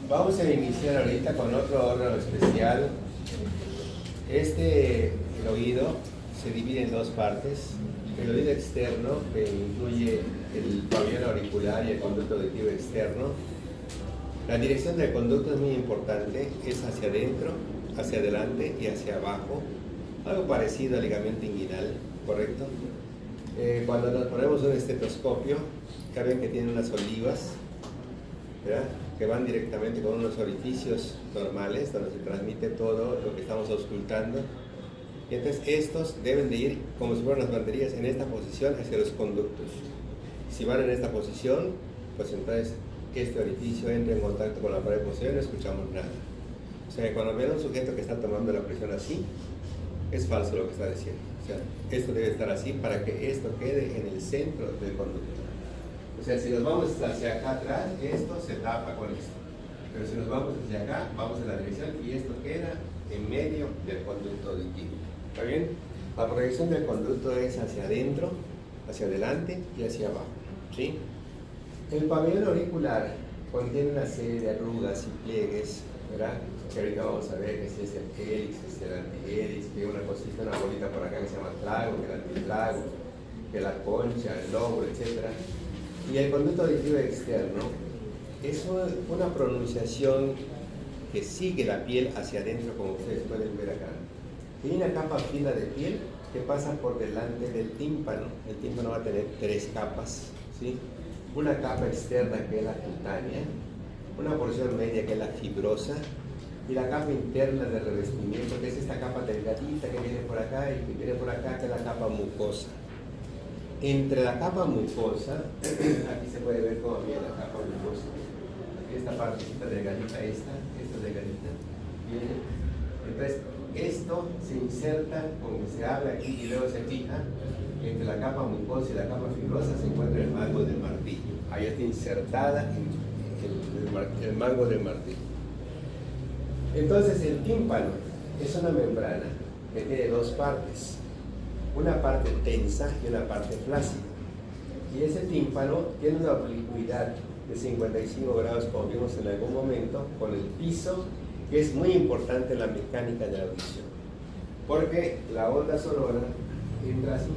Vamos a iniciar ahorita con otro órgano especial. El oído se divide en dos partes. El oído externo, que incluye el pabellón auricular y el conducto auditivo externo. La dirección del conducto es muy importante, es hacia adentro, hacia adelante y hacia abajo. Algo parecido al ligamento inguinal, ¿correcto? Cuando nos ponemos un estetoscopio, ya ven que tiene unas olivas, ¿verdad?, que van directamente con unos orificios normales donde se transmite todo lo que estamos auscultando. Y entonces estos deben de ir como si fueran las baterías en esta posición hacia los conductos. Si van en esta posición, pues entonces este orificio entra en contacto con la pared posterior y no escuchamos nada. O sea, cuando ven a un sujeto que está tomando la presión así, es falso lo que está diciendo. O sea, esto debe estar así para que esto quede en el centro del conducto. O sea, si nos vamos hacia acá atrás, esto se tapa con esto. Pero si nos vamos hacia acá, vamos en la dirección y esto queda en medio del conducto auditivo. ¿Está bien? La proyección del conducto es hacia adentro, hacia adelante y hacia abajo. ¿Sí? El pabellón auricular contiene una serie de arrugas y pliegues, ¿verdad? Que ahorita vamos a ver que si es el hélix, que es el antihélix, que una cosita, una bolita por acá que se llama trago, que el antitrago, que la concha, el lóbulo, etc. Y el conducto auditivo externo es una pronunciación que sigue la piel hacia adentro, como ustedes pueden ver acá. Hay una capa fina de piel que pasa por delante del tímpano. El tímpano va a tener tres capas, ¿sí? Una capa externa que es la cutánea, una porción media que es la fibrosa y la capa interna de revestimiento, que es esta capa delgadita que viene por acá y que viene por acá, que es la capa mucosa. Entre la capa mucosa, aquí se puede ver cómo viene la capa mucosa. Esta partecita delgadita, esta delgadita, viene. Entonces, esto se inserta, como se abre aquí y luego se fija, entre la capa mucosa y la capa fibrosa se encuentra el mango del martillo. Ahí está insertada en el mango del martillo. Entonces, el tímpano es una membrana que tiene dos partes. Una parte tensa y una parte flácida. Y ese tímpano tiene una oblicuidad de 55 grados, como vimos en algún momento, con el piso, que es muy importante en la mecánica de la audición. Porque la onda sonora entra así.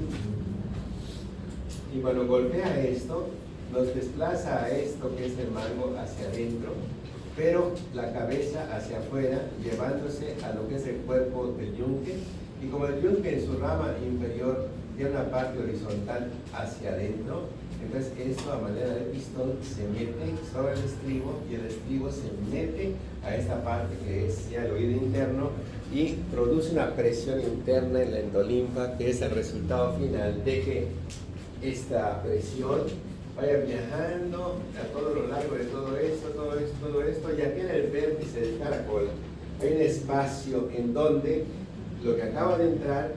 Y cuando golpea esto, nos desplaza a esto, que es el mango, hacia adentro, pero la cabeza hacia afuera, llevándose a lo que es el cuerpo del yunque. Y como el yunque en su rama inferior tiene una parte horizontal hacia adentro, entonces esto a manera de pistón se mete sobre el estribo y el estribo se mete a esta parte que es ya el oído interno y produce una presión interna en la endolimfa, que es el resultado final de que esta presión vaya viajando a todo lo largo de todo esto, y aquí en el vértice del caracol hay un espacio en donde lo que acaba de entrar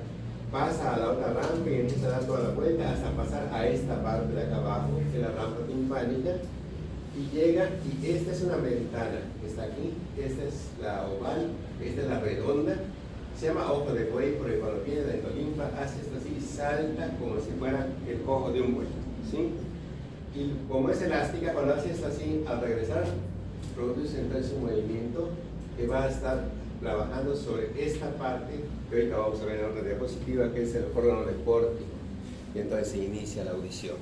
pasa a la otra rampa y empieza a dar toda la vuelta hasta pasar a esta parte de acá abajo, que es la rampa timpánica, y llega, y esta es una ventana que está aquí, esta es la oval, esta es la redonda, se llama ojo de buey porque cuando viene la endolimfa hace esto así y salta como si fuera el ojo de un buey, ¿sí? Y como es elástica, cuando hace esto así, al regresar, produce entonces un movimiento que va a estar trabajando sobre esta parte que ahorita vamos a ver en otra diapositiva, que es el órgano de Corti, y entonces se inicia la audición.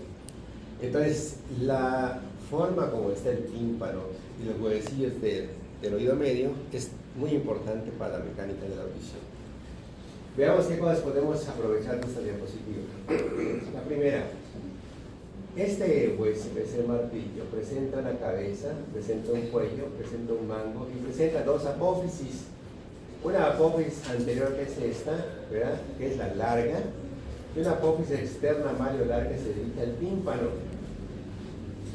Entonces, la forma como está el tímpano y los huevecillos del oído medio es muy importante para la mecánica de la audición. Veamos qué cosas podemos aprovechar de esta diapositiva. La primera, este hueso, ese martillo, presenta una cabeza, presenta un cuello, presenta un mango y presenta dos apófisis. Una apófisis anterior, que es esta, ¿verdad?, que es la larga, y una apófisis externa maliolar que se dirige al tímpano.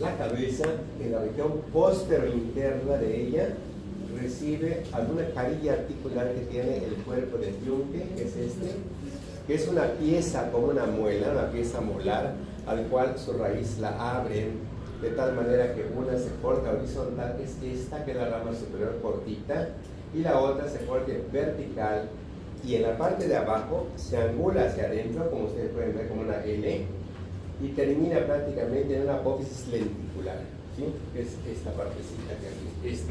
La cabeza, en la región posterior interna de ella, recibe alguna carilla articular que tiene el cuerpo del yunque, que es este, que es una pieza como una muela, una pieza molar, al cual su raíz la abren de tal manera que una se corta horizontal, que es esta, que es la rama superior cortita, y la otra se corta vertical, y en la parte de abajo se angula hacia adentro, como ustedes pueden ver, como una L, y termina prácticamente en una apófisis lenticular. ¿sí? Es esta partecita que aquí, esta.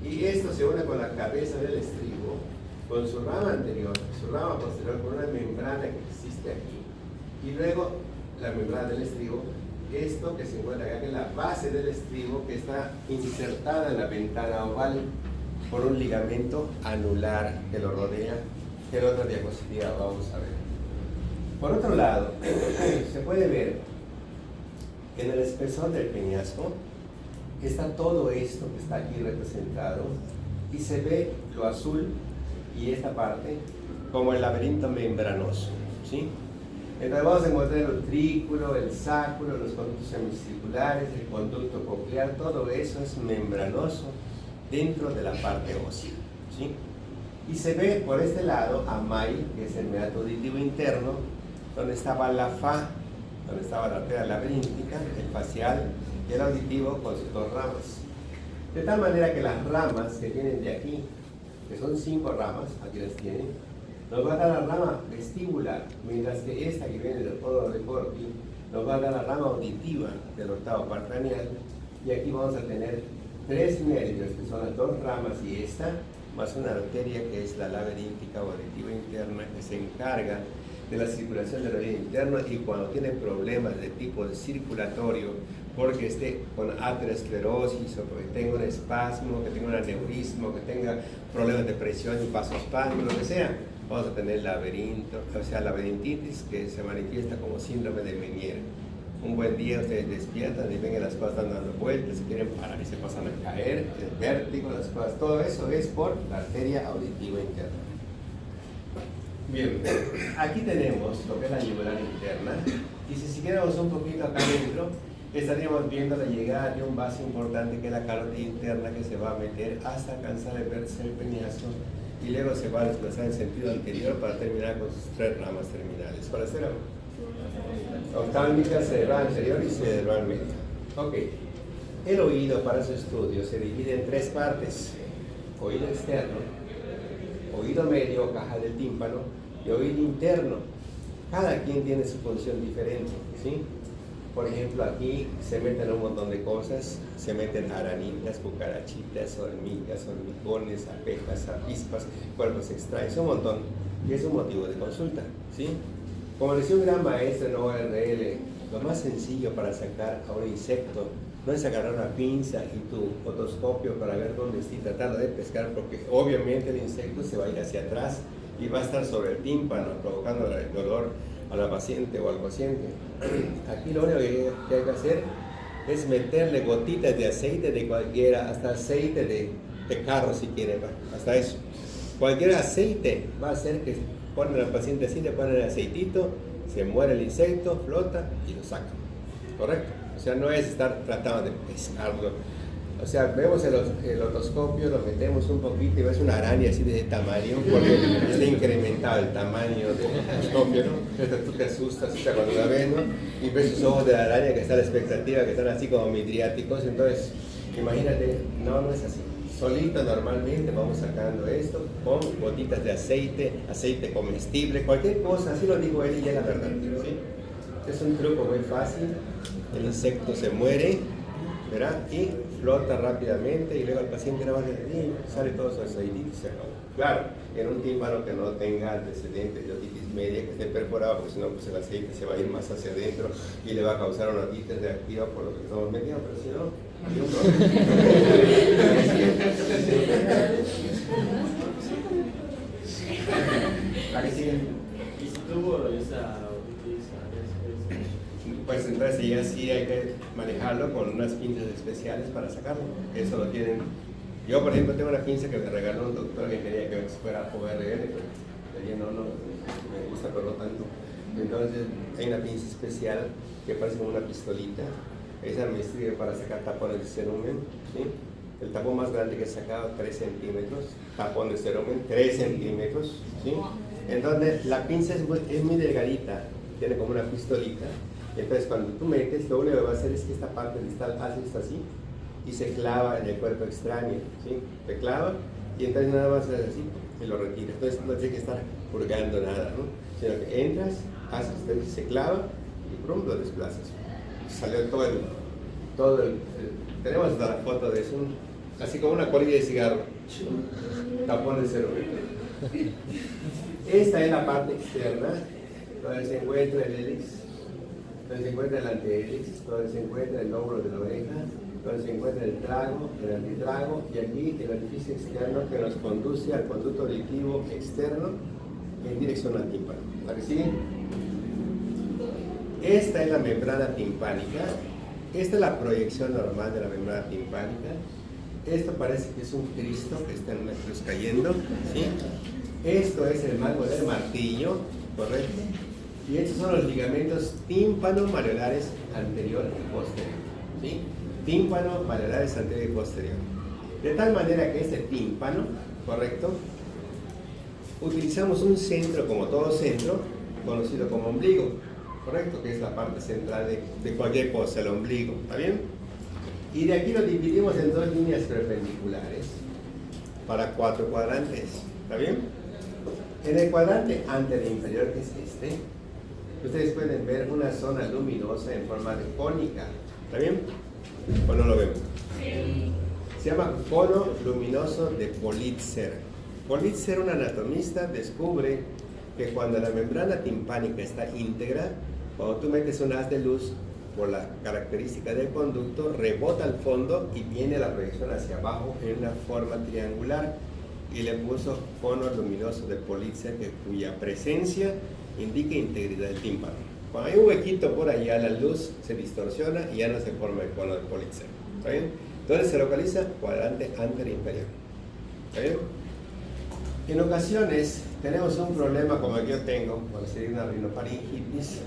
Y esto se une con la cabeza del estribo, con su rama anterior, su rama posterior, con una membrana que existe aquí. Y luego la membrana del estribo, esto que se encuentra acá, que es la base del estribo, que está insertada en la ventana oval por un ligamento anular que lo rodea, que en otra diapositiva vamos a ver. Por otro lado, se puede ver que en el espesor del peñasco está todo esto que está aquí representado y se ve lo azul y esta parte como el laberinto membranoso, ¿sí? Entonces vamos a encontrar el utrículo, el sáculo, los conductos semicirculares, el conducto coclear, todo eso es membranoso dentro de la parte ósea, ¿sí? Y se ve por este lado a May, que es el meato auditivo interno, donde estaba la fa, donde estaba la arteria laberíntica, el facial y el auditivo con sus dos ramas. De tal manera que las ramas que vienen de aquí, que son 5 ramas, aquí las tienen, nos va a dar la rama vestibular, mientras que esta que viene del codo de Corti nos va a dar la rama auditiva del octavo par craneal, y aquí vamos a tener 3 nervios, que son las 2 ramas y esta, más una arteria que es la laberíntica o auditiva interna, que se encarga de la circulación del oído interno, y cuando tiene problemas de tipo circulatorio, porque esté con aterosclerosis o porque tenga un espasmo, que tenga un aneurismo, que tenga problemas de presión y vasospasmo, lo que sea, vamos a tener laberinto, o sea, laberintitis, que se manifiesta como síndrome de Meniere. Un buen día ustedes despiertan y ven que las cosas están dando vueltas, se quieren parar y se pasan a caer, el vértigo, las cosas, todo eso es por la arteria auditiva interna. Bien, aquí tenemos lo que es la yugular interna, y si siguiéramos un poquito acá adentro, estaríamos viendo la llegada de un vaso importante que es la carótida interna, que se va a meter hasta alcanzar el vértice del peñasco y luego se va a desplazar en sentido anterior para terminar con sus 3 ramas terminales. ¿Cuál será? Oftálmica, cerebral anterior y cerebral media. Ok. El oído para su estudio se divide en 3 partes: oído externo, oído medio, caja del tímpano, y oído interno. Cada quien tiene su función diferente, ¿sí? Por ejemplo, aquí se meten un montón de cosas, se meten arañitas, cucarachitas, hormigas, hormigones, abejas, avispas, cuerpos extraños, un montón, y es un motivo de consulta, ¿sí? Como decía un gran maestro en ORL, lo más sencillo para sacar a un insecto no es agarrar una pinza y tu otoscopio para ver dónde está tratando de pescar, porque obviamente el insecto se va a ir hacia atrás y va a estar sobre el tímpano, provocando el dolor a la paciente o al paciente. Aquí lo único que hay que hacer es meterle gotitas de aceite de cualquiera, hasta aceite de carro si quieren, hasta eso. Cualquier aceite va a hacer que ponen al paciente así, le ponen el aceitito, se muere el insecto, flota y lo sacan. ¿Correcto? O sea, no es estar tratando de pescarlo. O sea, vemos el otoscopio, lo metemos un poquito y ves una araña así de tamaño, porque está incrementado el tamaño del otoscopio, ¿no? Entonces tú te asustas, o sea, cuando la ves, ¿no? Y ves sus ojos de la araña que está a la expectativa, que están así como midriáticos. Entonces, imagínate, no es así. Solito normalmente vamos sacando esto con gotitas de aceite, aceite comestible, cualquier cosa, así lo dijo él y ya la verdad, ¿sí? Es un truco muy fácil, el insecto se muere, ¿verdad? Y flota rápidamente y luego el paciente no va a decir, sale todo su aceitito y se acabó. Claro, en un tímpano que no tenga antecedentes de otitis media, que esté perforado, porque si no, pues el aceite se va a ir más hacia adentro y le va a causar una otitis reactiva por lo que estamos metiendo, pero si no, hay un problema. ¿A qué siguen? ¿Y si tuvo esa otitis? Pues entonces ya sí hay que manejarlo con unas pinzas especiales para sacarlo. Eso lo tienen. Yo, por ejemplo, tengo una pinza que me regaló un doctor que quería que fuera ORL, pero no me gusta, pero no tanto. Entonces hay una pinza especial que parece como una pistolita. Esa me sirve para sacar tapones de cerumen, ¿sí? El tapón más grande que he sacado, 3 centímetros, tapón de cerumen, 3 centímetros, ¿sí? Entonces la pinza es muy delgadita, tiene como una pistolita. Entonces cuando tú metes, lo único que va a hacer es que esta parte distal hace esto así y se clava en el cuerpo extraño, ¿sí? Se clava y entonces nada más es así y lo retira. Entonces no tienes que estar purgando nada, ¿no? Sino que entras, haces, se clava y prum, lo desplazas. Salió todo tenemos la foto de eso, así como una colilla de cigarro, tapón de cerebro. Esta es la parte externa, donde se encuentra el hélix, donde se encuentra el antihélix, donde se encuentra el lóbulo de la oreja, donde se encuentra el trago, el antitrago, y aquí el orificio externo que nos conduce al conducto auditivo externo en dirección al tímpano. ¿La que sigue? Esta es la membrana timpánica. Esta es la proyección normal de la membrana timpánica. Esto parece que es un Cristo que está en nuestros cayendo, ¿sí? Esto es el mango del martillo, ¿correcto? Y estos son los ligamentos tímpano-malleolares anterior y posterior, ¿sí? Tímpano-malleolares anterior y posterior. De tal manera que este tímpano, ¿correcto? Utilizamos un centro, como todo centro, conocido como ombligo, ¿correcto? Que es la parte central de cualquier cosa, el ombligo, ¿está bien? Y de aquí lo dividimos en dos líneas perpendiculares para 4 cuadrantes, ¿está bien? En el cuadrante anterior inferior, que es este, ustedes pueden ver una zona luminosa en forma de cónica, ¿está bien? ¿O no lo vemos? Sí. Se llama cono luminoso de Politzer. Politzer, un anatomista, descubre que cuando la membrana timpánica está íntegra, cuando tú metes un haz de luz por la característica del conducto, rebota al fondo y viene la proyección hacia abajo en una forma triangular, y le puso cono luminoso de Politzer, cuya presencia indica integridad del tímpano. Cuando hay un huequito por allá, la luz se distorsiona y ya no se forma el cono de Politzer. ¿Está bien? Entonces se localiza cuadrante anterior inferior. ¿Está bien? En ocasiones tenemos un problema como el que yo tengo, cuando sería una rinofaringitis,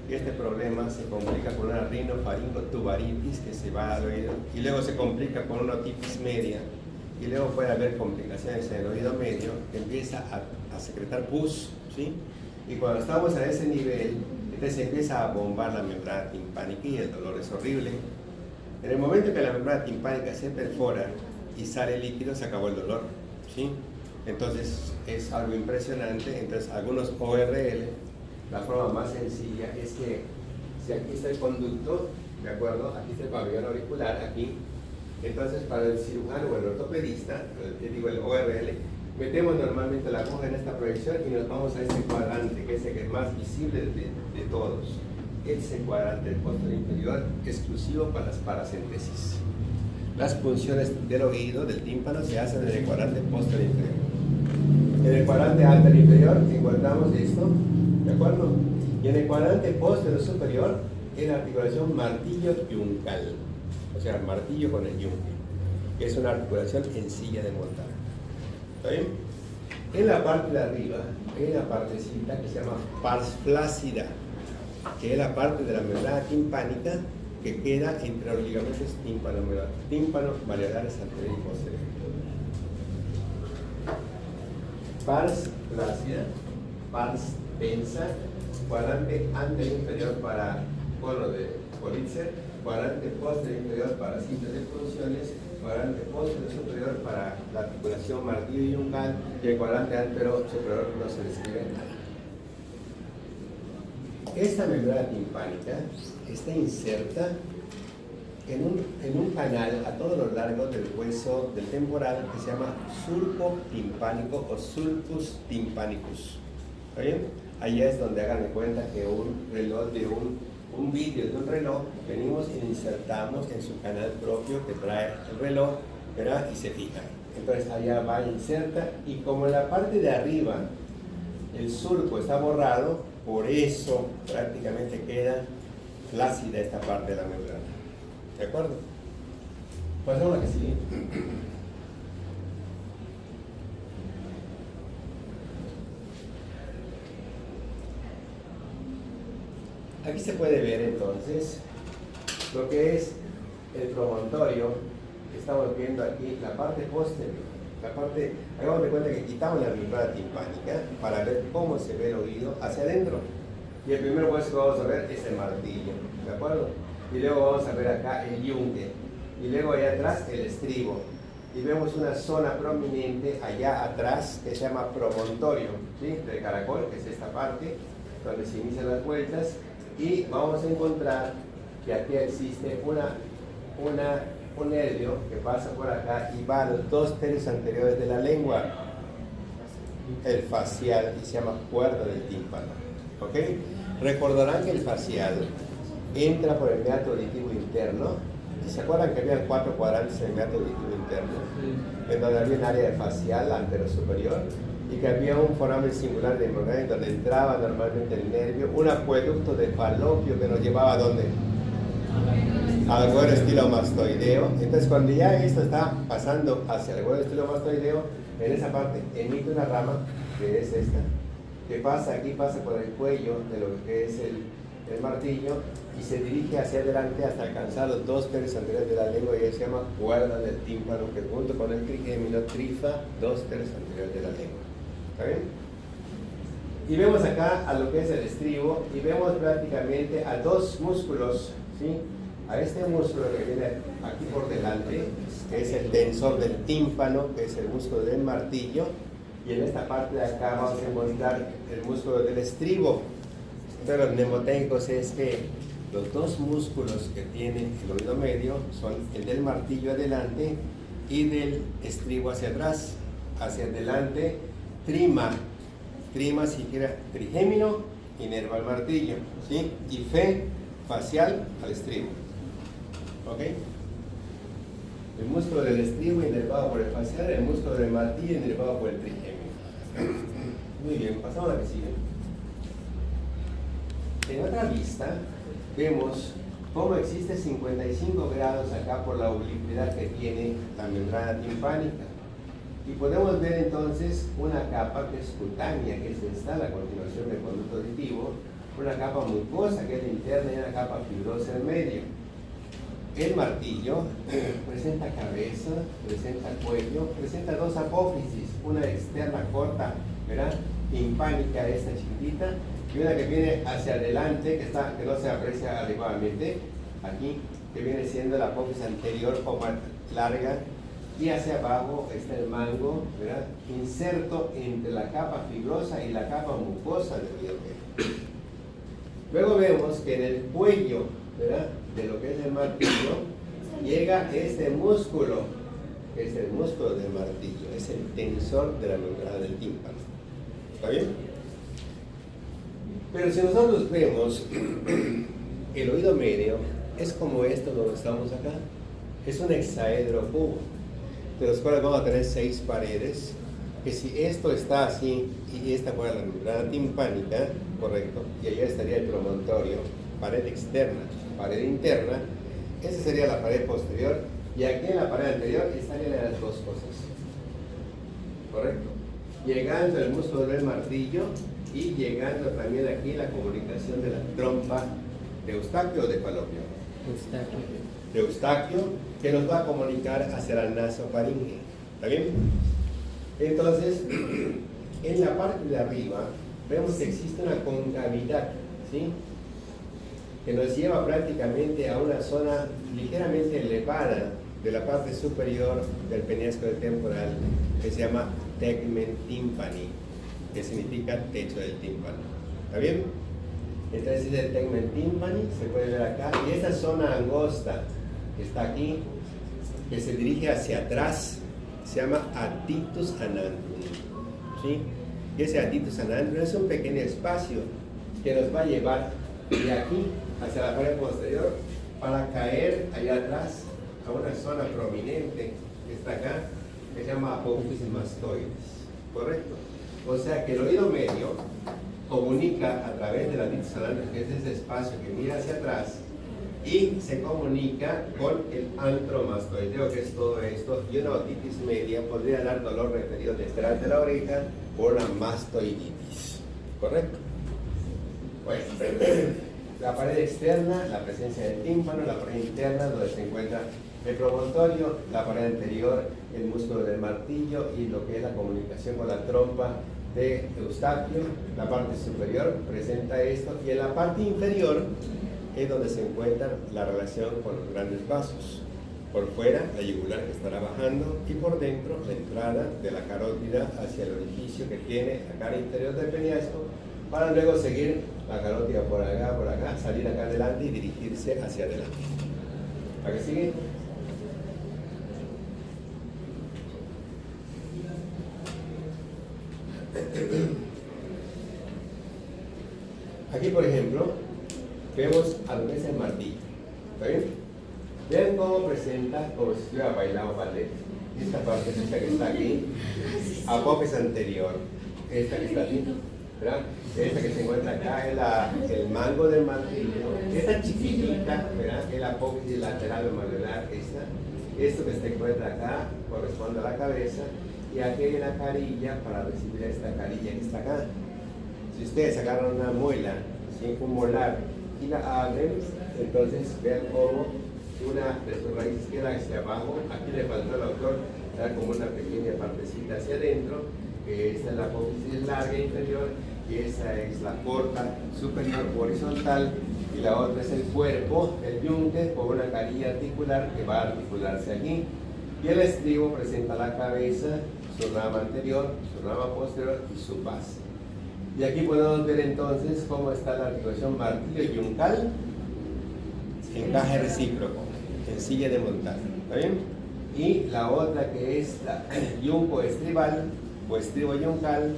y este problema se complica con una rinofaringotubaritis que se va al oído, y luego se complica con una otitis media, y luego puede haber complicaciones en el oído medio, que empieza a secretar pus, ¿sí? Y cuando estamos a ese nivel, entonces empieza a bombar la membrana timpánica y el dolor es horrible. En el momento que la membrana timpánica se perfora y sale líquido, se acabó el dolor, ¿sí? Entonces es algo impresionante. Entonces algunos ORL, la forma más sencilla es que si aquí está el conducto, ¿de acuerdo? Aquí está el pabellón auricular, aquí. Entonces para el cirujano o el ortopedista, el ORL, metemos normalmente la aguja en esta proyección y nos vamos a este cuadrante, que es el más visible de todos. Ese cuadrante del posterior inferior, exclusivo para las paracentesis. Las funciones del oído, del tímpano, se hacen en el cuadrante posterior inferior. En el cuadrante anterior inferior encontramos esto, ¿de acuerdo? Y en el cuadrante posterior superior, en la articulación martillo-yuncal, o sea, martillo con el yunque, que es una articulación en silla de montar. ¿Está bien? En la parte de arriba hay una partecita que se llama pars flácida, que es la parte de la membrana timpánica que queda entre los ligamentos tímpano-malleolares anterior y posterior. Pars flácida, pars tensa, cuadrante anterior inferior para cono de Politzer, cuadrante posterior inferior para síntesis de funciones, cuadrante posterior superior para la articulación martillo y yuncal, y el cuadrante anterior superior no se describe nada. Esta membrana timpánica está inserta en un canal a todo lo largo del hueso del temporal que se llama sulco timpánico o sulcus tympanicus. ¿Está bien? Allá es donde hagan de cuenta que un reloj de un vídeo de un reloj, venimos y lo insertamos en su canal propio que trae el reloj, ¿verdad? Y se fija. Entonces allá va, inserta, y como en la parte de arriba el surco está borrado, por eso prácticamente queda flácida esta parte de la membrana. ¿De acuerdo? Pasamos a la que sigue. Aquí se puede ver entonces lo que es el promontorio que estamos viendo aquí, la parte posterior. Hagamos de cuenta que quitamos la membrana timpánica para ver cómo se ve el oído hacia adentro. Y el primer hueso que vamos a ver es el martillo, ¿de acuerdo? Y luego vamos a ver acá el yunque. Y luego allá atrás el estribo. Y vemos una zona prominente allá atrás que se llama promontorio, ¿sí? Del caracol, que es esta parte donde se inician las vueltas. Y vamos a encontrar que aquí existe una un nervio que pasa por acá y va a los dos tercios anteriores de la lengua, el facial, y se llama cuerda del tímpano. ¿Ok? Recordarán que el facial entra por el meato auditivo interno. ¿Y se acuerdan que había 4 cuadrantes en el meato auditivo interno? En donde había un área facial anterosuperior y que había un foramen singular de hemorragia donde entraba normalmente el nervio, un acueducto de falopio que nos llevaba ¿a dónde? Al huevo estilomastoideo. Entonces, cuando ya esto está pasando hacia el huevo estilomastoideo, en esa parte emite una rama, que es esta, que pasa aquí, pasa por el cuello de lo que es el martillo y se dirige hacia adelante hasta alcanzar los dos tercios anteriores de la lengua y se llama cuerda del tímpano, que junto con el trigémino trifa dos tercios anteriores de la lengua. ¿Está bien? Y vemos acá a lo que es el estribo y vemos prácticamente a dos músculos, ¿sí? A este músculo que viene aquí por delante, que es el tensor del tímpano, que es el músculo del martillo, y en esta parte de acá vamos a encontrar el músculo del estribo. Entonces los mnemotécnicos es que los dos músculos que tiene el oído medio son el del martillo adelante y del estribo hacia atrás. Hacia adelante, trima siquiera trigémino y nervo al martillo, ¿sí? Y fe facial al estribo. ¿Ok? El músculo del estribo inervado por el facial, el músculo del martillo inervado por el trigémino. Muy bien, pasamos a la que sigue. En otra vista, vemos cómo existe 55 grados acá por la oblicuidad que tiene la membrana timpánica. Y podemos ver entonces una capa que es cutánea, que es esta, la continuación del conducto auditivo, una capa mucosa que es la interna y una capa fibrosa en medio. El martillo presenta cabeza, presenta cuello, presenta dos apófisis, una externa corta, ¿verdad? Timpánica, esta chiquitita, y una que viene hacia adelante, que no se aprecia adecuadamente, aquí, que viene siendo la apófisis anterior o más larga, y hacia abajo está el mango, ¿verdad? Inserto entre la capa fibrosa y la capa mucosa del oído medio. Luego vemos que en el cuello, ¿verdad?, de lo que es el martillo, llega este músculo, que es el músculo del martillo, es el tensor de la membrana del tímpano. ¿Está bien? Pero si nosotros vemos el oído medio, es como esto donde estamos acá. Es un hexaedro cubo, de los cuales vamos a tener 6 paredes, que si esto está así, y esta fuera la membrana timpánica, correcto, y allá estaría el promontorio, pared externa, pared interna, esa sería la pared posterior, y aquí en la pared anterior estarían las dos cosas, correcto, llegando el músculo del martillo, y llegando también aquí la comunicación de la trompa de Eustaquio o de Falopio. De Eustaquio, que nos va a comunicar hacia la nasofaringe. ¿Está bien? Entonces, en la parte de arriba, vemos que existe una concavidad, ¿sí?, que nos lleva prácticamente a una zona ligeramente elevada de la parte superior del peñasco temporal, que se llama tegmen tympani, que significa techo del tímpano. ¿Está bien? Entonces es el tegmen tympani, se puede ver acá, y esa zona angosta que está aquí, que se dirige hacia atrás, se llama atitus anandrum, ¿sí? Y ese atitus anandrum es un pequeño espacio que nos va a llevar de aquí hacia la pared posterior para caer allá atrás a una zona prominente que está acá, que se llama apófisis mastoides, ¿correcto? O sea que el oído medio comunica a través de la atitus anandrum, que es ese espacio que mira hacia atrás, y se comunica con el antromastoideo, que es todo esto, y una otitis media podría dar dolor referido detrás de la oreja por la mastoiditis, ¿correcto? Bueno, la pared externa, la presencia del tímpano, la pared interna donde se encuentra el promontorio, la pared anterior, el músculo del martillo y lo que es la comunicación con la trompa de Eustaquio. La parte superior presenta esto y en la parte inferior es donde se encuentra la relación con los grandes vasos. Por fuera, la yugular que estará bajando y por dentro, la entrada de la carótida hacia el orificio que tiene la cara interior del peñasco, para luego seguir la carótida por acá, salir acá adelante y dirigirse hacia adelante. ¿A qué sigue? Aquí, por ejemplo, vemos a lo que es el martillo. ¿Está bien? Vean cómo presenta como si estuviera bailando ballet. Esta parte es esta que está aquí. Apófisis anterior. Esta que está aquí. ¿Verdad? Esta que se encuentra acá es el mango del martillo. Esta chiquitita, ¿verdad? Es la apófisis lateral o manular. Esto que se encuentra acá corresponde a la cabeza. Y aquí hay una carilla para recibir esta carilla que está acá. Si ustedes agarran una muela, ¿sí? Un molar, y la abren, entonces vean cómo una de sus raíces queda hacia abajo. Aquí le faltó al autor dar como una pequeña partecita hacia adentro, que esta es la apófisis larga inferior, y esa es la corta superior horizontal, y la otra es el cuerpo, el yunque, con una carilla articular que va a articularse aquí. Y el estribo presenta la cabeza, su rama anterior, su rama posterior y su base. Y aquí podemos ver entonces cómo está la articulación martillo yuncal, encaje recíproco, sencilla de montar. ¿Está bien? Y la otra que es la yunco estribal o estribo yuncal,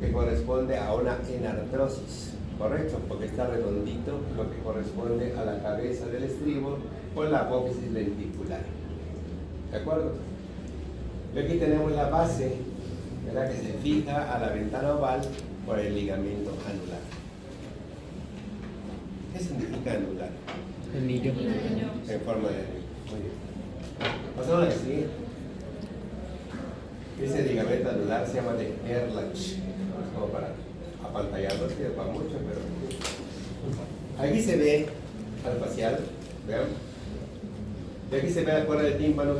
que corresponde a una enartrosis, ¿correcto? Porque está redondito, lo que corresponde a la cabeza del estribo o la apófisis lenticular. ¿De acuerdo? Y aquí tenemos la base, ¿verdad? Que se fija a la ventana oval por el ligamento anular. ¿Qué significa anular? Anillo. En forma de anillo. Muy bien. Pasamos a decir, ese ligamento anular se llama de Ehrlich. No es como para apantallarlo, que para mucho, pero aquí se ve al facial, vean. Y aquí se ve la cuerda del tímpano,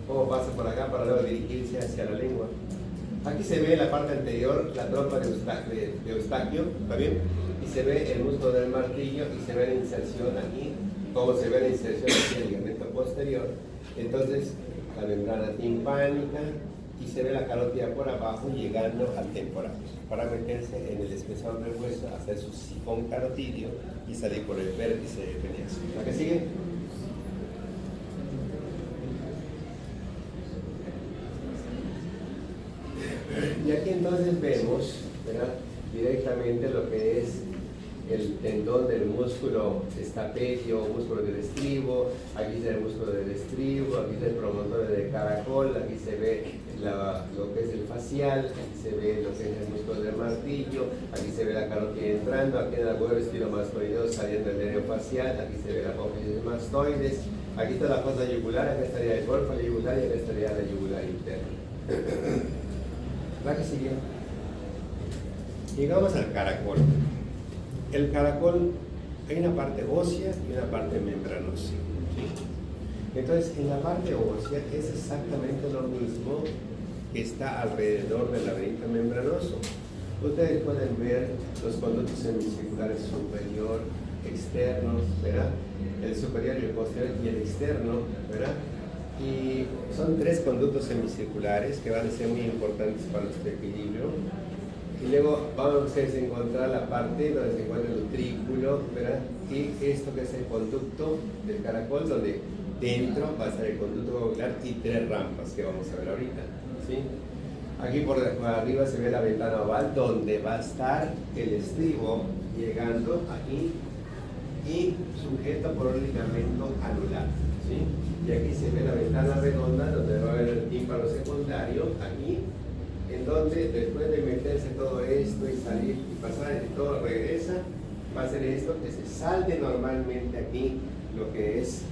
cómo pasa por acá para luego dirigirse hacia la lengua. Aquí se ve la parte anterior, la trompa de Eustaquio, ¿está bien? Y se ve el músculo del martillo y se ve la inserción aquí, como se ve la inserción aquí el ligamento posterior. Entonces, la membrana timpánica y se ve la carótida por abajo llegando al temporal para meterse en el espesor del hueso, hacer su sifón carotidio y salir por el vértice de peneación. ¿La que sigue? Y aquí entonces vemos, ¿verdad? Directamente lo que es el tendón del músculo estapedio o músculo del estribo. Aquí se ve el músculo del estribo, aquí se ve el promontorio del caracol, aquí se ve lo que es el facial, aquí se ve lo que es el músculo del martillo, aquí se ve la carótida entrando, aquí en el huevo estilomastoideo saliendo el nervio facial, aquí se ve la apófisis mastoides, aquí está la fosa yugular, acá estaría el golfo yugular y acá estaría la yugular interna. ¿La que sigue? Llegamos al caracol. El caracol, hay una parte ósea y una parte membranosa. ¿Sí? Entonces, en la parte ósea es exactamente lo mismo que está alrededor del laberinto membranoso. Ustedes pueden ver los conductos semicirculares superior, externos, ¿verdad? El superior y el posterior y el externo, ¿verdad? Y son 3 conductos semicirculares que van a ser muy importantes para nuestro equilibrio. Y luego vamos a ustedes a encontrar la parte donde se encuentra el utrículo, ¿verdad? Y esto que es el conducto del caracol, donde dentro va a estar el conducto globular y 3 rampas que vamos a ver ahorita, ¿sí? Aquí por arriba se ve la ventana oval donde va a estar el estribo llegando aquí y sujeto por un ligamento anular, ¿sí? Y aquí se ve la ventana redonda donde va a haber el tímpano secundario, aquí, en donde después de meterse todo esto y salir y pasar y todo regresa, va a ser esto que se salte normalmente aquí lo que es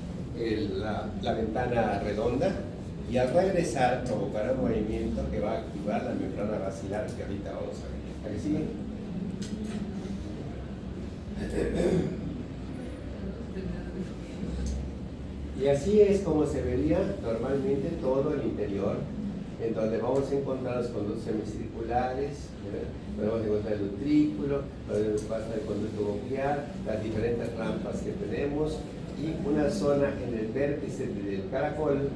la ventana redonda, y al regresar provocará un movimiento que va a activar la membrana basilar que ahorita vamos a ver. ¿A qué sigue? Y así es como se vería normalmente todo el interior, en donde vamos a encontrar los conductos semicirculares, podemos encontrar el utrículo, podemos encontrar el conducto goclear, las diferentes rampas que tenemos y una zona en el vértice del caracol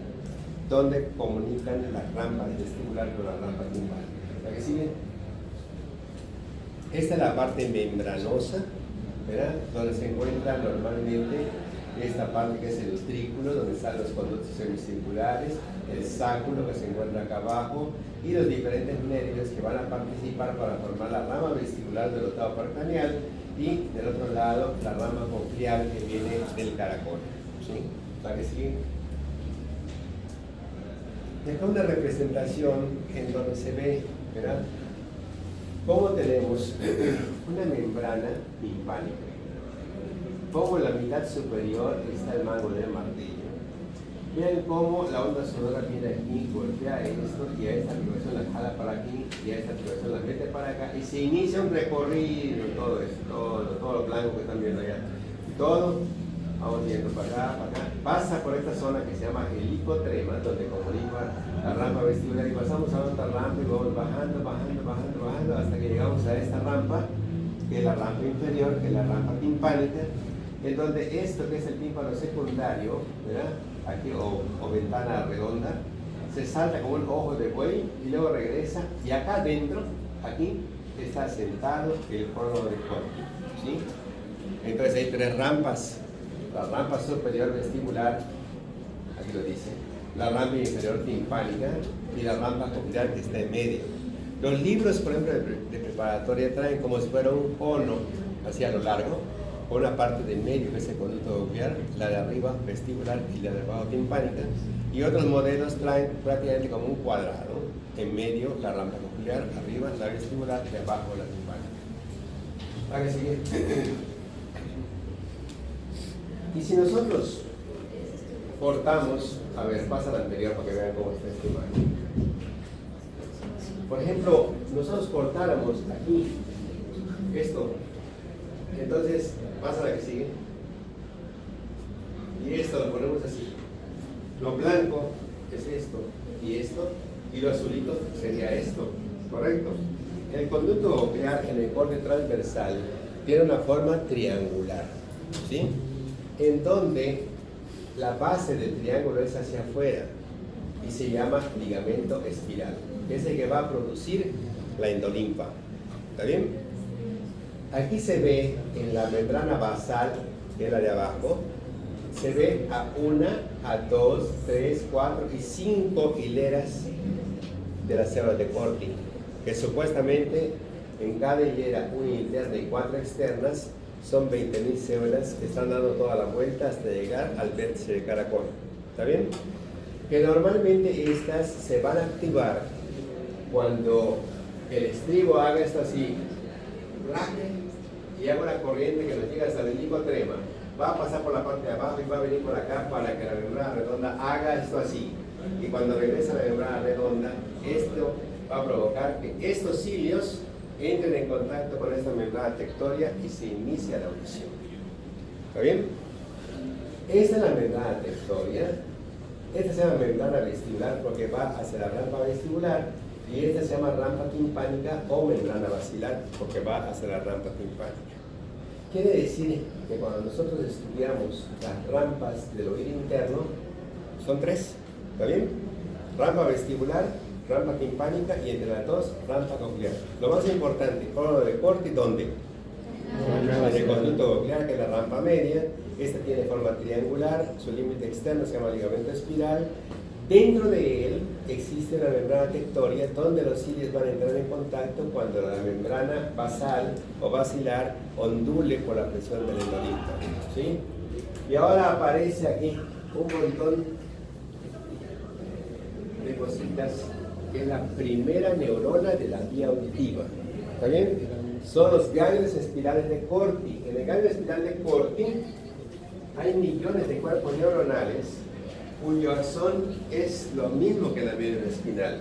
donde comunican las rampas vestibular con las rampas timpánicas. ¿La que sigue? Esta es la parte membranosa, ¿verdad? Donde se encuentra normalmente esta parte que es el utrículo, donde están los conductos semicirculares, el sáculo que se encuentra acá abajo, y los diferentes nervios que van a participar para formar la rama vestibular del octavo peritoneal, y del otro lado la rama coclear que viene del caracol. ¿Sí? ¿Para que sigue? Acá una representación en donde se ve, ¿verdad?, cómo tenemos una membrana timpánica. Como en la mitad superior está el mango del martillo. Vean cómo la onda sonora viene aquí, golpea esto y a esta articulación la jala para aquí y a esta articulación la mete para acá y se inicia un recorrido, todo eso, todo lo blanco que están viendo allá. Todo, vamos yendo para acá, pasa por esta zona que se llama el hipotrema, donde comunica la rampa vestibular y pasamos a otra rampa y vamos bajando hasta que llegamos a esta rampa, que es la rampa inferior, que es la rampa timpánica, en donde esto que es el tímpano secundario, ¿verdad?, aquí o ventana redonda, se salta como un ojo de buey y luego regresa, y acá adentro, aquí, está sentado el cono de Corti, ¿sí? Entonces hay tres rampas: la rampa superior vestibular, aquí lo dice, la rampa inferior timpánica y la rampa coclear que está en medio. Los libros, por ejemplo, de preparatoria traen como si fuera un cono hacia lo largo, con una parte del medio que es el conducto coclear, la de arriba vestibular y la de abajo timpánica, y otros modelos traen prácticamente como un cuadrado, en medio la rampa coclear, arriba la vestibular y abajo la timpánica. ¿A que sigue? Y si nosotros cortamos, a ver, pasa la anterior para que vean cómo está esta imagen. Por ejemplo, nosotros cortáramos aquí esto, entonces pasa la que sigue, y esto lo ponemos así. Lo blanco es esto, y lo azulito sería esto, ¿correcto? El conducto coclear en el corte transversal tiene una forma triangular, ¿sí?, en donde la base del triángulo es hacia afuera y se llama ligamento espiral, que es el que va a producir la endolinfa. ¿Está bien? Aquí se ve en la membrana basal, que es la de abajo, se ve a 1, a 2, 3, 4 y 5 hileras de las células de Corti, que supuestamente en cada hilera, una interna y 4 externas, son 20.000 células que están dando toda la vuelta hasta llegar al vértice de caracol. ¿Está bien? Que normalmente estas se van a activar cuando el estribo haga esto así, y haga una corriente que nos llega hasta el hipotrema, va a pasar por la parte de abajo y va a venir por acá para que la membrana redonda haga esto así. Y cuando regresa la membrana redonda, esto va a provocar que estos cilios entren en contacto con esta membrana tectoria y se inicia la audición. ¿Está bien? Esta es la membrana tectoria, esta se llama membrana vestibular porque va hacia la rampa vestibular, y esta se llama rampa timpánica o membrana basilar porque va hacia la rampa timpánica. Quiere decir que cuando nosotros estudiamos las rampas del oído interno, son tres, ¿está bien? Rampa vestibular, rampa timpánica y entre las dos, rampa coclear. Lo más importante, cono de Corti, ¿dónde? En el conducto coclear, que es la rampa media. Esta tiene forma triangular, su límite externo se llama ligamento espiral. Dentro de él existe una membrana tectoria donde los cilios van a entrar en contacto cuando la membrana basal o basilar ondule por la presión del endolinfa, ¿sí? Y ahora aparece aquí un montón de cositas, que es la primera neurona de la vía auditiva. ¿Está bien? Son los ganglios espirales de Corti. En el ganglio espiral de Corti hay millones de cuerpos neuronales cuyo axón es lo mismo que la médula espinal.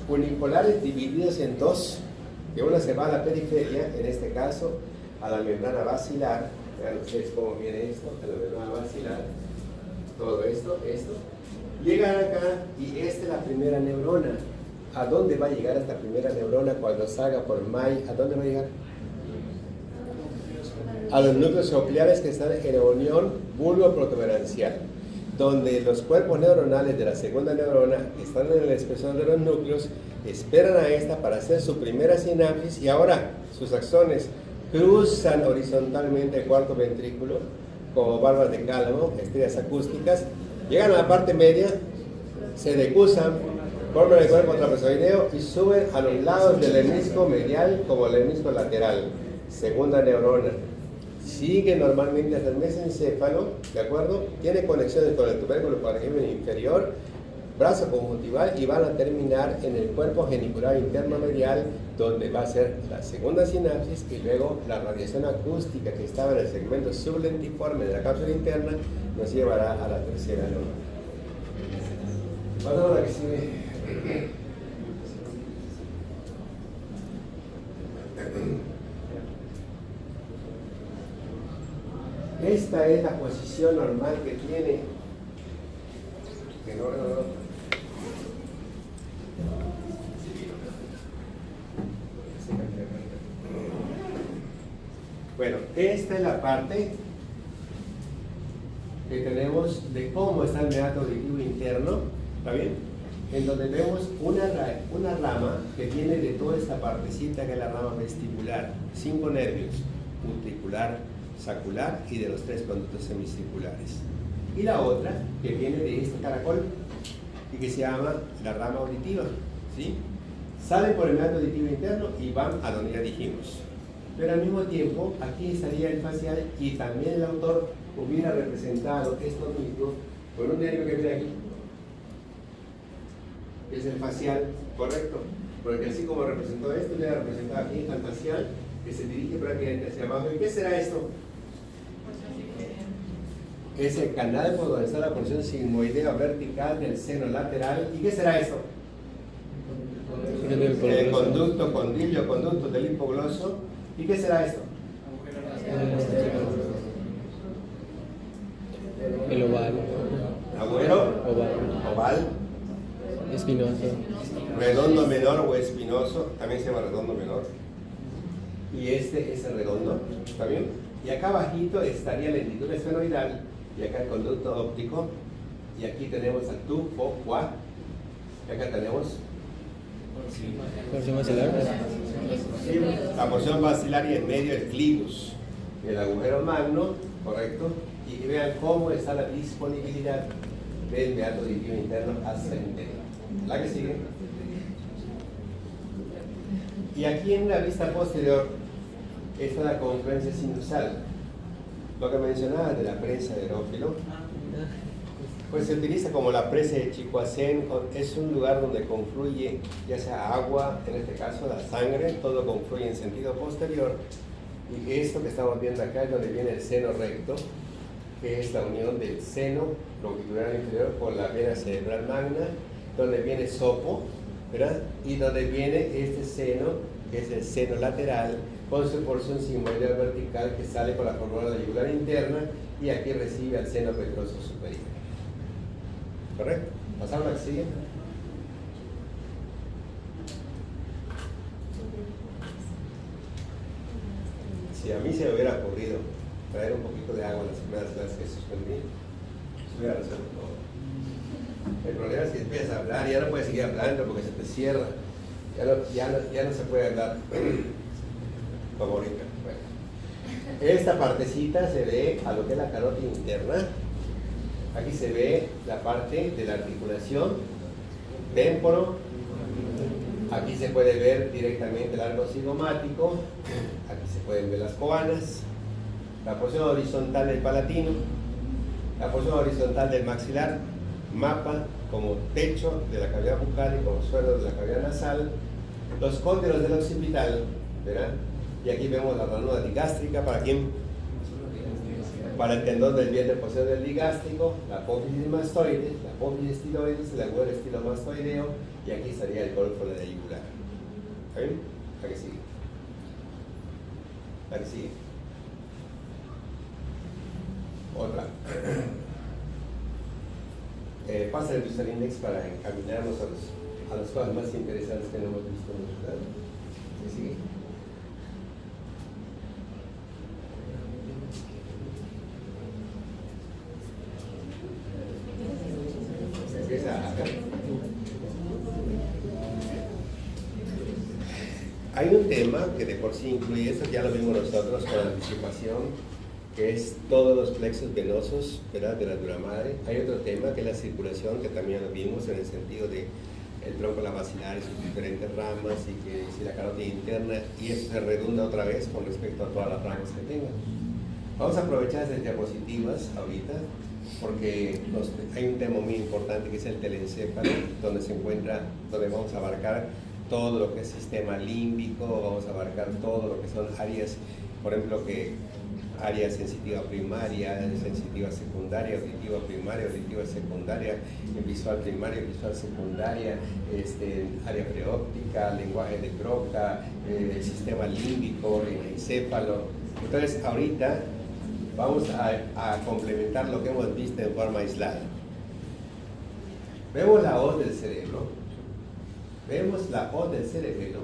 Unipolares divididos en dos, que una se va a la periferia, en este caso a la membrana basilar. Vean ustedes cómo viene esto, a la membrana basilar. Todo esto. Llegan acá y esta es la primera neurona. ¿A dónde va a llegar esta primera neurona cuando salga por MAI? ¿A dónde va a llegar? A los núcleos cocleares que están en la unión bulbo-protuberancial, donde los cuerpos neuronales de la segunda neurona que están en el espesor de los núcleos esperan a esta para hacer su primera sinapsis, y ahora sus axones cruzan horizontalmente el cuarto ventrículo, como barbas de cálamo, estrellas acústicas, llegan a la parte media, se decusan, forman el cuerpo trapezoideo y suben a los lados del hemisco medial como el hemisco lateral. Segunda neurona. Sigue normalmente hasta el mesencéfalo, ¿de acuerdo? Tiene conexiones con el tubérculo parenquimio inferior, brazo conjuntival y van a terminar en el cuerpo genicular interno medial, donde va a ser la segunda sinapsis y luego la radiación acústica que estaba en el segmento sublentiforme de la cápsula interna nos llevará a la tercera neurona. Pasamos a la que sigue. Esta es la posición normal que tiene. Bueno, esta es la parte que tenemos de cómo está el meato auditivo interno, ¿está bien? En donde vemos una rama que viene de toda esta partecita que es la rama vestibular, 5 nervios, utricular, sacular y de los 3 conductos semicirculares. Y la otra que viene de este caracol y que se llama la rama auditiva, ¿sí? Salen por el meato auditivo interno y van a donde ya dijimos. Pero al mismo tiempo, aquí estaría el facial y también el autor hubiera representado esto mismo por un nervio que viene aquí. Es el facial, correcto, porque así como representó esto, le ha representado aquí al facial que se dirige prácticamente hacia abajo. ¿Y qué será esto? Es el canal por donde está la porción sigmoidea vertical del seno lateral. ¿Y qué será esto? El conducto condilio, conducto del hipogloso. ¿Y qué será esto? El oval. Agüero. Oval. Espinoso. Redondo menor o espinoso, también se llama redondo menor. Y este es el redondo, ¿está bien? Y acá abajito estaría la hendidura esfenoidal y acá el conducto óptico. Y aquí tenemos el tufo, cuá. Y acá tenemos Porción basilar. la porción basilar y en medio el clivus, el agujero magno, correcto. Y vean cómo está la disponibilidad del meato auditivo interno hacia el interior. La que sigue. Y aquí en la vista posterior está la confluencia sinusal. Lo que mencionaba de la presa de Erófilo, pues se utiliza como la presa de Chicoacén. Es un lugar donde confluye ya sea agua, en este caso la sangre, todo confluye en sentido posterior. Y esto que estamos viendo acá es donde viene el seno recto, que es la unión del seno longitudinal inferior con la vena cerebral magna, donde viene sopo, ¿verdad? Y donde viene este seno, que es el seno lateral, con su porción sigmoidea vertical que sale por la fórmula yugular interna y aquí recibe al seno petroso superior. ¿Correcto? ¿Pasamos a la que sigue? Si a mí se me hubiera ocurrido traer un poquito de agua en las primeras clases que suspendí, se hubiera resuelto todo. El problema es que empiezas a hablar y ya no puedes seguir hablando porque se te cierra. Ya no se puede hablar como ahorita. Bueno. Esta partecita se ve a lo que es la carótida interna. Aquí se ve la parte de la articulación, témporo. Aquí se puede ver directamente el arco cigomático. Aquí se pueden ver las coanas. La porción horizontal del palatino. La porción horizontal del maxilar. Mapa como techo de la cavidad bucal y como suelo de la cavidad nasal. Los cóndilos del occipital, ¿verdad? Y aquí vemos la ranura digástrica. ¿Para quién? Para el tendón del vientre posterior del digástrico, la apófisis mastoides, la apófisis estiloides, el agüero estilomastoideo, y aquí estaría el golfo de la yugular. ¿Está bien? La que sigue. La que sigue. Otra. Pasa el visual index para encaminarnos a las cosas más interesantes que no hemos visto en el lado. ¿Qué sigue? Empieza acá. Hay un tema que de por sí incluye esto, ya lo vimos nosotros con anticipación, que es todos los plexos venosos, ¿verdad?, de la dura madre. Hay otro tema que es la circulación, que también lo vimos en el sentido de el tronco vacilar y sus diferentes ramas, y que si la carótida interna, y eso se redunda otra vez con respecto a todas las ramas que tengan. Vamos a aprovechar esas diapositivas ahorita, porque hay un tema muy importante que es el telencéfalo, donde vamos a abarcar todo lo que es sistema límbico, vamos a abarcar todo lo que son áreas, por ejemplo, área sensitiva primaria, sensitiva secundaria, auditiva primaria, auditiva secundaria, visual primaria, visual secundaria, área preóptica, lenguaje de Broca, sistema límbico, el encéfalo. Entonces, ahorita vamos a complementar lo que hemos visto en forma aislada. Vemos la hoz del cerebro, vemos la hoz del cerebelo,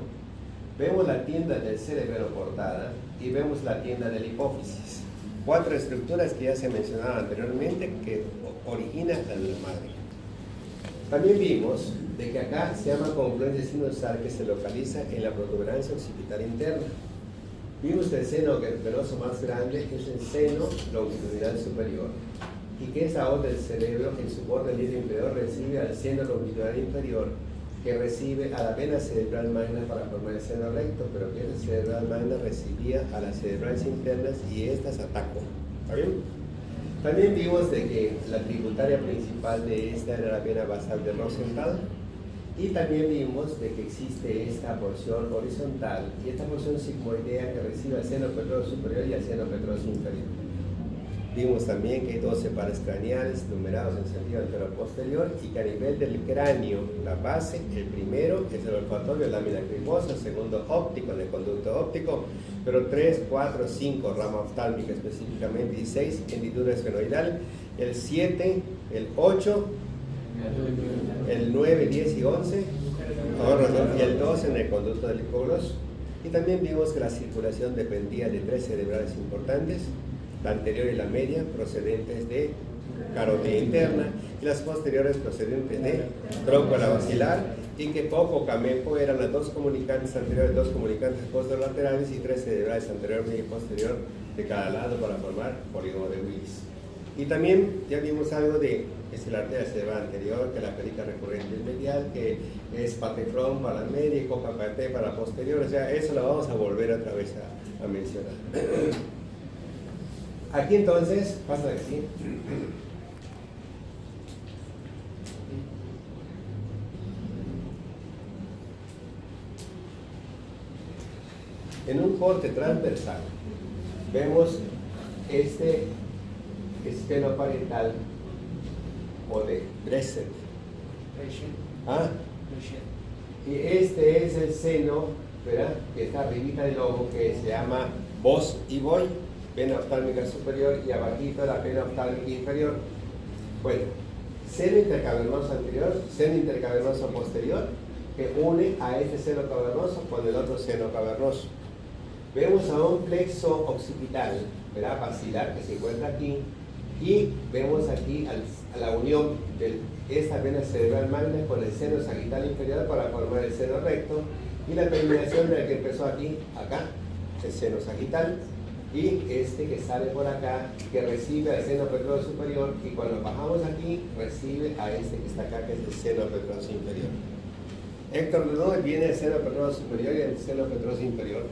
vemos la tienda del cerebelo cortada y vemos la tienda de la hipófisis. 4 estructuras que ya se mencionaron anteriormente que origina la dura madre. También vimos de que acá se llama confluencia sinusal, que se localiza en la protuberancia occipital interna. Vimos que el seno venoso más grande es el seno longitudinal superior, y que esa hoz del cerebro en su borde libre inferior recibe al seno longitudinal inferior, que recibe a la vena cerebral magna para formar el seno recto, pero que esa cerebral magna recibía a las cerebrales internas y estas atacan. ¿Está bien? También vimos de que la tributaria principal de esta era la vena basal de Rosenthal, y también vimos de que existe esta porción horizontal y esta porción sigmoidea que recibe al seno petroso superior y al seno petroso inferior. Vimos también que hay 12 pares craneales numerados en sentido antero-posterior, y que a nivel del cráneo, la base, el primero es el olfatorio, lámina cribosa, el segundo óptico, en el conducto óptico, pero 3, 4, 5, rama oftálmica específicamente, y 6, hendidura esfenoidal, el 7, el 8, el 9, 10 y 11, y el 12 en el conducto del hipogloso. Y también vimos que la circulación dependía de 3 cerebrales importantes, la anterior y la media procedentes de carótida interna, y las posteriores procedentes de tronco vacilar, y que poco camepo eran las 2 comunicantes anteriores, 2 comunicantes posterolaterales y 3 cerebrales anterior, medio y posterior de cada lado para formar polígono de Willis. Y también ya vimos algo de la arteria cerebral anterior, que la perica recurrente es medial, que es patefrón para la media y coca paté para la posterior. O sea, eso lo vamos a volver otra vez a mencionar. Aquí entonces, pasa de aquí. En un corte transversal vemos este esfenoparietal o de Breset. ¿Ah? Y este es el seno, ¿verdad?, que está arribita del ojo, que se llama Bos y Boy, vena oftálmica superior, y abajito la vena oftálmica inferior. Bueno, seno intercavernoso anterior, seno intercavernoso posterior, que une a este seno cavernoso con el otro seno cavernoso. Vemos a un plexo occipital, ¿verdad?, basilar, que se encuentra aquí, y vemos aquí a la unión de esta vena cerebral magna con el seno sagital inferior para formar el seno recto, y la terminación de la que empezó aquí, acá, el seno sagital, y este que sale por acá, que recibe al seno petroso superior, y cuando bajamos aquí, recibe a este que está acá, que es el seno petroso inferior. Héctor, ¿de dónde viene el seno petroso superior y el seno petroso inferior?